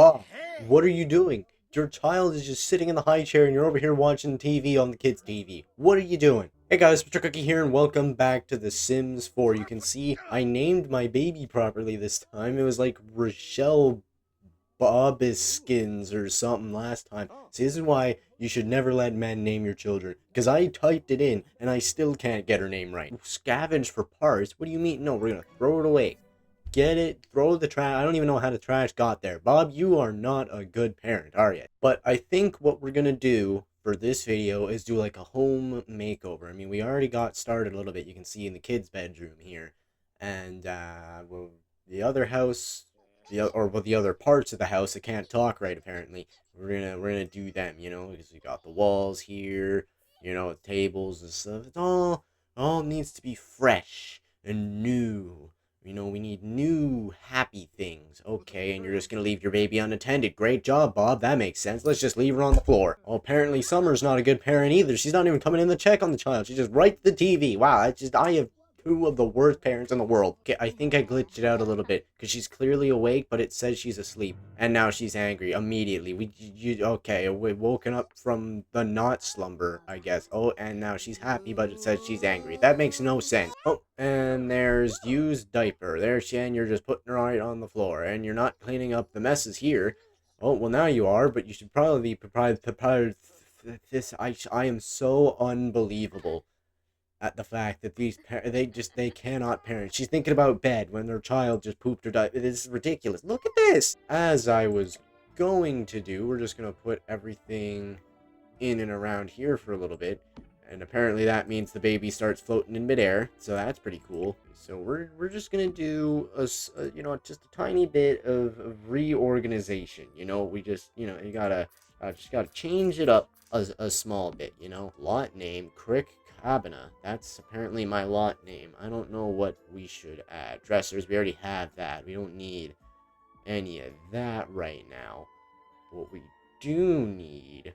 Oh, what are you doing? Your child is just sitting in the high chair and you're over here watching TV on the kids' TV. What are you doing? Hey guys, MrCookie here and welcome back to The Sims 4. You can see I named my baby properly this time. It was like Rochelle Bopskins or something last time. See, this is why you should never let men name your children. Because I typed it in and I still can't get her name right. Scavenge for parts? What do you mean? No, we're gonna throw it away. Get it, throw the trash. I don't even know how the trash got there. Bob, you are not a good parent, are you? But I think what we're gonna do for this video is do like a home makeover. I mean, we already got started a little bit. You can see in the kids' bedroom here. And, well, the other house, the other parts of the house that can't talk right, apparently. We're gonna do them, you know, because we got the walls here, you know, tables and stuff. It all needs to be fresh and new. You know, we need new, happy things. Okay, and you're just gonna leave your baby unattended. Great job, Bob. That makes sense. Let's just leave her on the floor. Well, apparently Summer's not a good parent either. She's not even coming in to check on the child. She's just right to the TV. Wow, I have two of the worst parents in the world. Okay, I think I glitched it out a little bit, because she's clearly awake, but it says she's asleep. And now she's angry immediately. Okay, we woken up from the not slumber, I guess. Oh, and now she's happy, but it says she's angry. That makes no sense. Oh, and there's used diaper. There she, and you're just putting her right on the floor, and you're not cleaning up the messes here. Oh, well now you are, but you should probably be prepared. This, I am so unbelievable at the fact that they cannot parent. She's thinking about bed when their child just pooped or died. It is ridiculous. Look at this. As I was going to do, we're just gonna put everything in and around here for a little bit, and apparently that means the baby starts floating in midair, so that's pretty cool. So we're just gonna do you know, just a tiny bit of reorganization. You know, we just, you know, you gotta just gotta change it up a small bit. You know, lot name Crick Cabana. That's apparently my lot name. I don't know what we should add. Dressers, we already have that. We don't need any of that right now. What we do need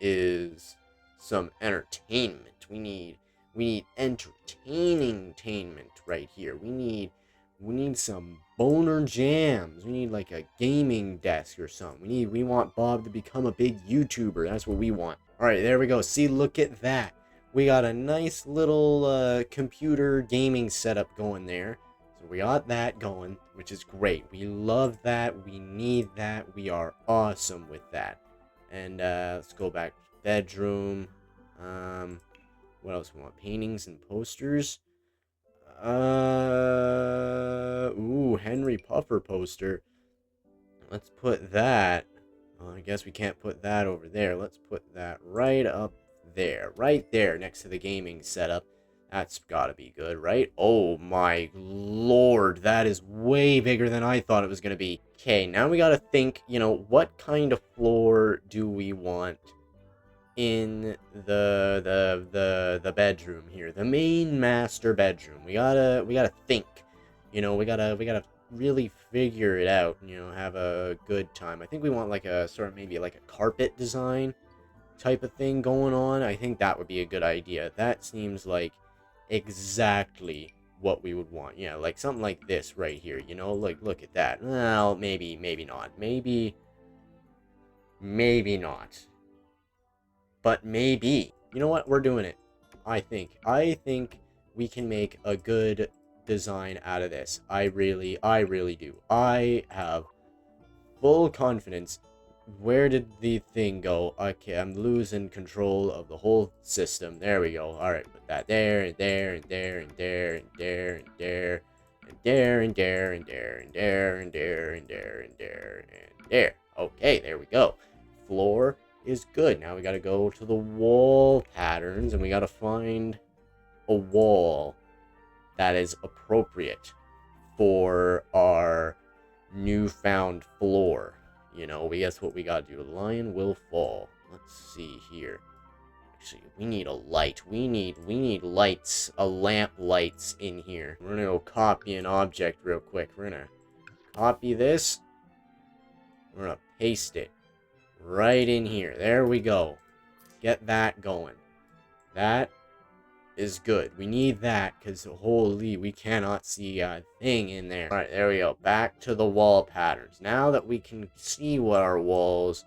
is some entertainment. We need entertainment right here. We need some boner jams. We need like a gaming desk or something. We want Bob to become a big YouTuber. That's what we want. All right, there we go. See, look at that. We got a nice little computer gaming setup going there. So we got that going, which is great. We love that. We need that. We are awesome with that. And let's go back to bedroom. What else we want? Paintings and posters. Ooh, Henry Puffer poster. Let's put that. I guess we can't put that over there. Let's put that right up there. Right there next to the gaming setup. That's gotta be good, right? Oh my lord, that is way bigger than I thought it was gonna be. Okay, now we gotta think, you know, what kind of floor do we want in the bedroom here, the main master bedroom. We gotta think, you know, we gotta really figure it out, you know, have a good time. I think we want like a sort of maybe like a carpet design type of thing going on. I think that would be a good idea. That seems like exactly what we would want. Yeah, like something like this right here, you know, like look at that. Well, maybe not. Maybe not. But maybe. You know what? We're doing it. I think we can make a good design out of this. I really do. I have full confidence. Where did the thing go? Okay, I'm losing control of the whole system. There we go. All right, put that there and there and there and there and there and there and there and there and there and there and there and there and there and there. Okay, there we go. Floor is good. Now we gotta go to the wall patterns and we gotta find a wall that is appropriate for our newfound floor. You know, we guess what we gotta do. The lion will fall. Let's see here. Actually, we need a light. We need lights, a lamp lights in here. We're gonna go copy an object real quick. We're gonna copy this. We're gonna paste it right in here. There we go. Get that going. That is good. We need that because holy, we cannot see a thing in there. All right, there we go. Back to the wall patterns. Now that we can see what our walls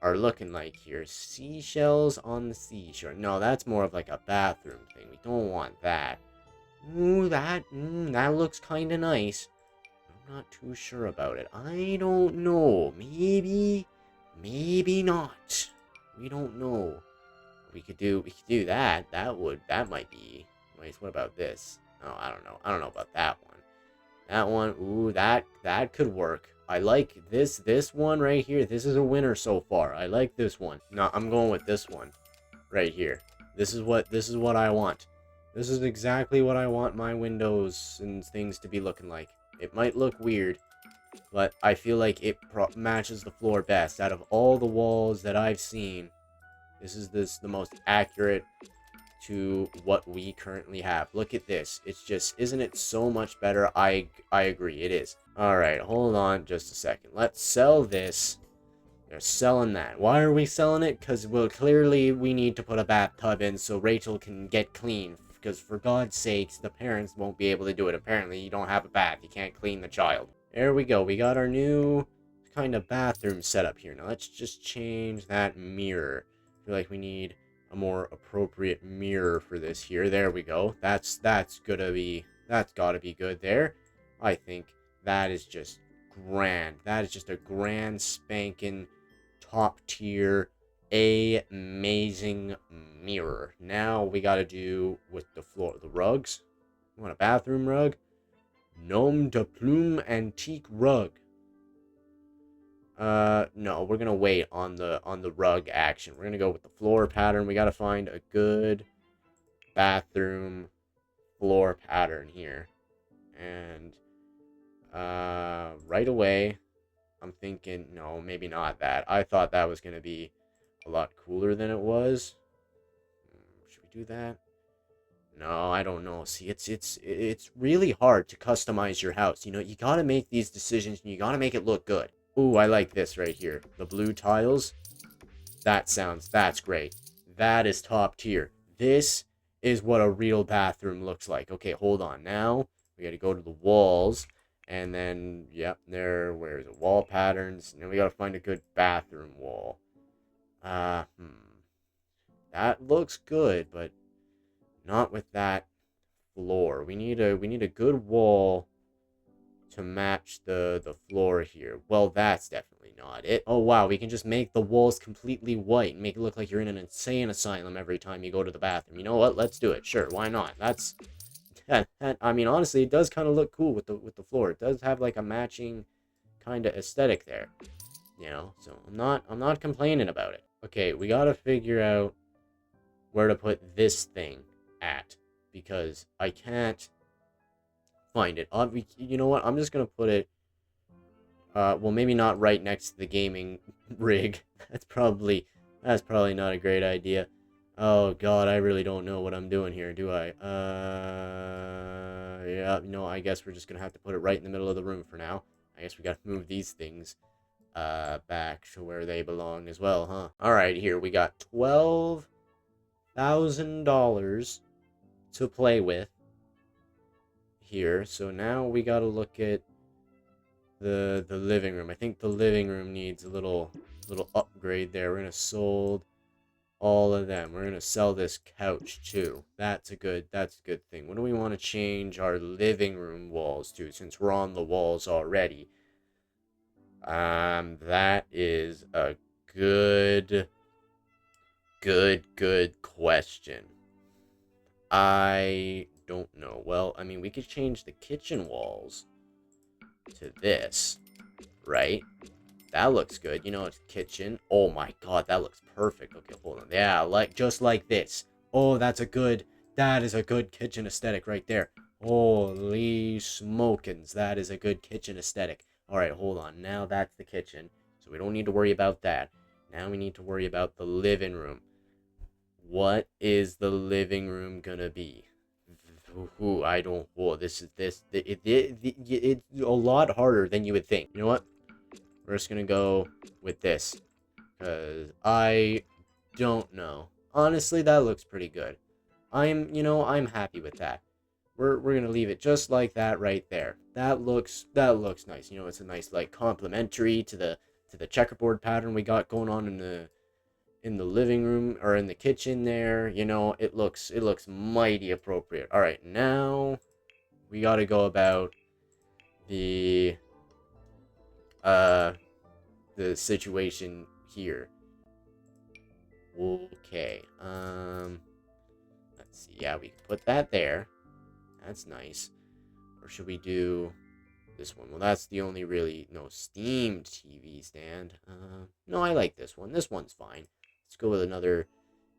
are looking like here. Seashells on the seashore. No, that's more of like a bathroom thing. We don't want that. Ooh, that looks kind of nice. I'm not too sure about it. I don't know. Maybe not. We don't know. We could do that. That might be nice. What about this? Oh, I don't know. I don't know about that one. That one, ooh, that could work. I like this one right here. This is a winner so far. I like this one. No, I'm going with this one right here. This is what I want. This is exactly what I want my windows and things to be looking like. It might look weird, but I feel like it matches the floor best. Out of all the walls that I've seen, this is the most accurate to what we currently have. Look at this. It's just, isn't it so much better? I agree, it is. All right, hold on just a second. Let's sell this. They're selling that. Why are we selling it? Because, well, clearly we need to put a bathtub in so Rachel can get clean. Because for God's sakes, the parents won't be able to do it. Apparently, you don't have a bath. You can't clean the child. There we go. We got our new kind of bathroom setup here. Now, let's just change that mirror. I feel like we need a more appropriate mirror for this here. There we go. That's gotta be good there. I think that is just grand. That is just a grand spanking top tier amazing mirror. Now we gotta do with the floor, the rugs. You want a bathroom rug? Nom de plume antique rug. No, we're gonna wait on the rug action. We're gonna go with the floor pattern. We gotta find a good bathroom floor pattern here. And right away, I'm thinking, no, maybe not that. I thought that was gonna be a lot cooler than it was. Should we do that? No, I don't know. See, it's really hard to customize your house. You know, you gotta make these decisions and you gotta make it look good. Ooh, I like this right here. The blue tiles. That's great. That is top tier. This is what a real bathroom looks like. Okay, hold on. Now, we gotta go to the walls. And then, yep, where is it? Wall patterns. Now we gotta find a good bathroom wall. That looks good, but not with that floor. We need a good wall to match the floor here. Well, that's definitely not it. Oh, wow, we can just make the walls completely white and make it look like you're in an insane asylum every time you go to the bathroom. You know what? Let's do it. Sure, why not? That's... I mean, honestly, it does kind of look cool with the floor. It does have, like, a matching kind of aesthetic there. You know, so I'm not complaining about it. Okay, we gotta figure out where to put this thing at, because I can't find it. You know what? I'm just gonna put it. Well, maybe not right next to the gaming rig. That's probably not a great idea. Oh God, I really don't know what I'm doing here, do I? Yeah, no, I guess we're just gonna have to put it right in the middle of the room for now. I guess we gotta move these things back to where they belong as well, huh? Alright, here, we got $12,000 to play with here. So now we gotta look at the living room. I think the living room needs a little upgrade there. We're gonna sold all of them. We're gonna sell this couch too. That's a good thing. What do we want to change our living room walls to, since we're on the walls already? That is a good question. I don't know. Well, I mean, we could change the kitchen walls to this, right? That looks good. You know, it's kitchen. Oh my God, that looks perfect. Okay, hold on. Yeah, just like this. Oh, that is a good kitchen aesthetic right there. Holy smokins, that is a good kitchen aesthetic. All right, hold on. Now that's the kitchen, so we don't need to worry about that. Now we need to worry about the living room. What is the living room gonna be? Ooh, I don't. Oh, it's a lot harder than you would think. You know what? We're just gonna go with this, because I don't know. Honestly, that looks pretty good. I'm happy with that. We're gonna leave it just like that right there. That looks nice. It's a nice like complementary to the checkerboard pattern we got going on in the living room or in the kitchen there. It looks mighty appropriate. All right, now we got to go about the uh the situation here. Okay. Let's see. Yeah, we can put that there. That's nice. Or should we do this one? Well, that's the only really no steamed TV stand. No, I like this one. This one's fine. Let's go with another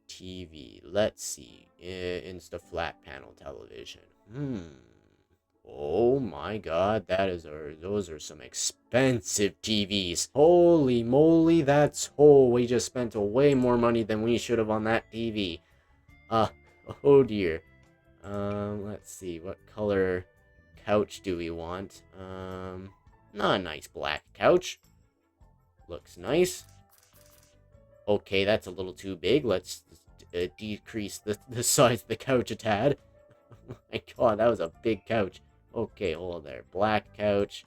TV. Let's see. Insta flat panel television. Oh my god, those are some expensive TVs. Holy moly, we just spent way more money than we should have on that TV. Uh, oh dear. Let's see, what color couch do we want? Not a nice black couch. Looks nice. Okay, that's a little too big. Let's decrease the size of the couch a tad. Oh my god, that was a big couch. Okay, hold there. Black couch.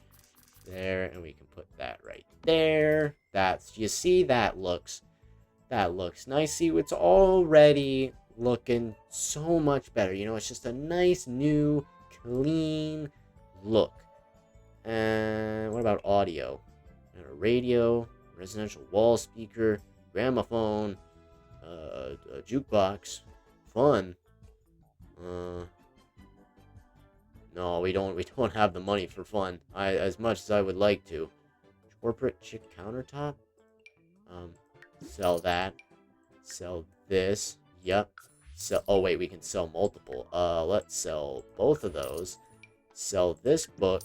There, and we can put that right there. You see, that looks nice. See, it's already looking so much better. It's just a nice, new, clean look. And what about audio? And a radio, residential wall speaker, gramophone, a jukebox, fun. No, we don't have the money for fun. As much as I would like to. Corporate chick countertop. Sell that. Sell this. Yep. Oh wait, we can sell multiple. Let's sell both of those. Sell this book.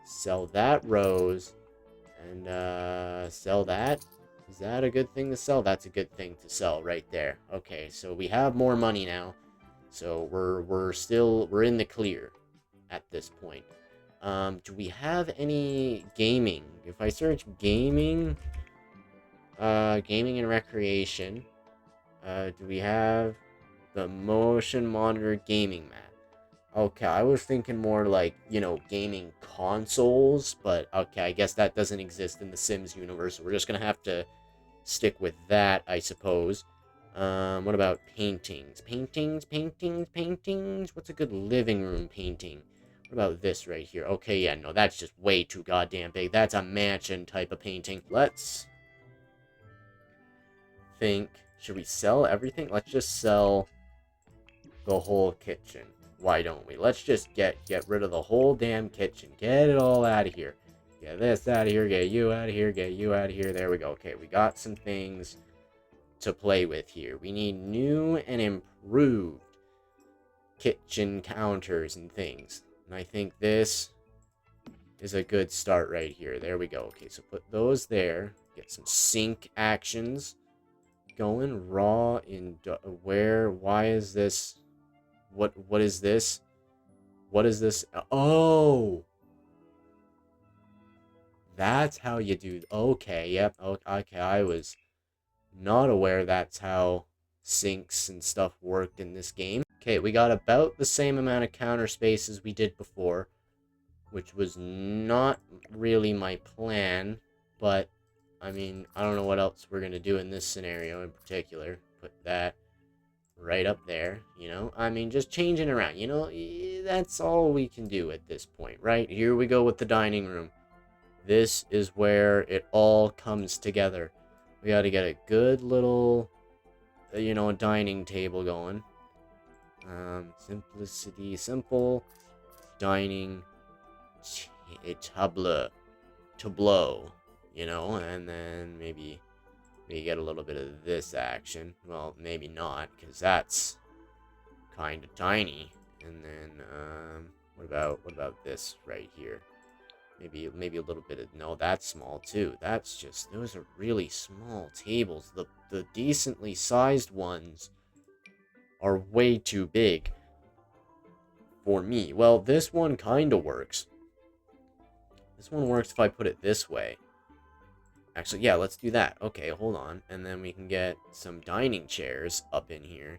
Sell that rose. And sell that. Is that a good thing to sell? That's a good thing to sell right there. Okay, so we have more money now. So we're in the clear at this point. Do we have any gaming? If I search gaming and recreation, do we have the motion monitor gaming mat? Okay, I was thinking more like, gaming consoles, but okay, I guess that doesn't exist in the Sims universe, so we're just gonna have to stick with that, I suppose. What about paintings? Paintings? What's a good living room painting? What about this right here? Okay, yeah, no, that's just way too goddamn big. That's a mansion type of painting. Let's think. Should we sell everything? Let's just sell the whole kitchen. Why don't we? Let's just get rid of the whole damn kitchen. Get it all out of here. Get this out of here. Get you out of here. Get you out of here. There we go. Okay, we got some things to play with here. We need new and improved kitchen counters and things. And I think this is a good start right here. There we go. Okay, so put those there. Get some sink actions going. Raw in where? Why is this? What is this? What is this? Oh! That's how you do. Okay, yep. Okay, I was not aware that's how sinks and stuff worked in this game. Okay, we got about the same amount of counter space as we did before, which was not really my plan, but I mean, I don't know what else we're gonna do in this scenario in particular. Put that right up there, I mean, just changing around, that's all we can do at this point, right? Here we go with the dining room. This is where it all comes together. We got to get a good little, dining table going. Simplicity, simple, dining tableau, and then maybe we get a little bit of this action. Well, maybe not, because that's kind of tiny. And then, what about this right here? Maybe a little bit of, no, that's small too. Those are really small tables. The decently sized ones are way too big for me. Well, this one kind of works. This one works if I put it this way. Actually, yeah, let's do that. Okay, hold on. And then we can get some dining chairs up in here.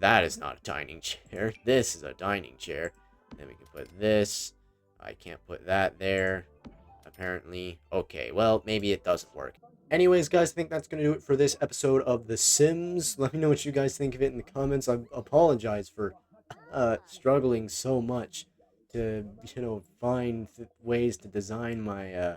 That is not a dining chair. This is a dining chair. Then we can put this. I can't put that there, apparently. Okay, well, maybe it doesn't work. Anyways, guys, I think that's going to do it for this episode of The Sims. Let me know what you guys think of it in the comments. I apologize for struggling so much to, find ways to design my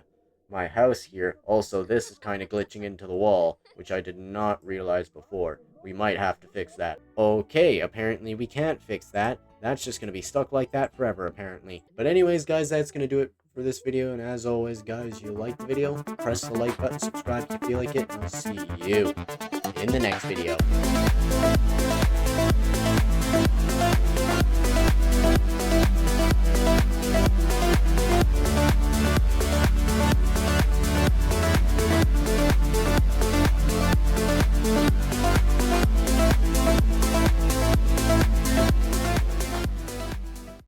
my house here. Also, this is kind of glitching into the wall, which I did not realize before. We might have to fix that. Okay, apparently we can't fix that. That's just going to be stuck like that forever, apparently. But anyways, guys, that's going to do it for this video. And as always, guys, you like the video, press the like button, subscribe if you feel like it, and I'll see you in the next video.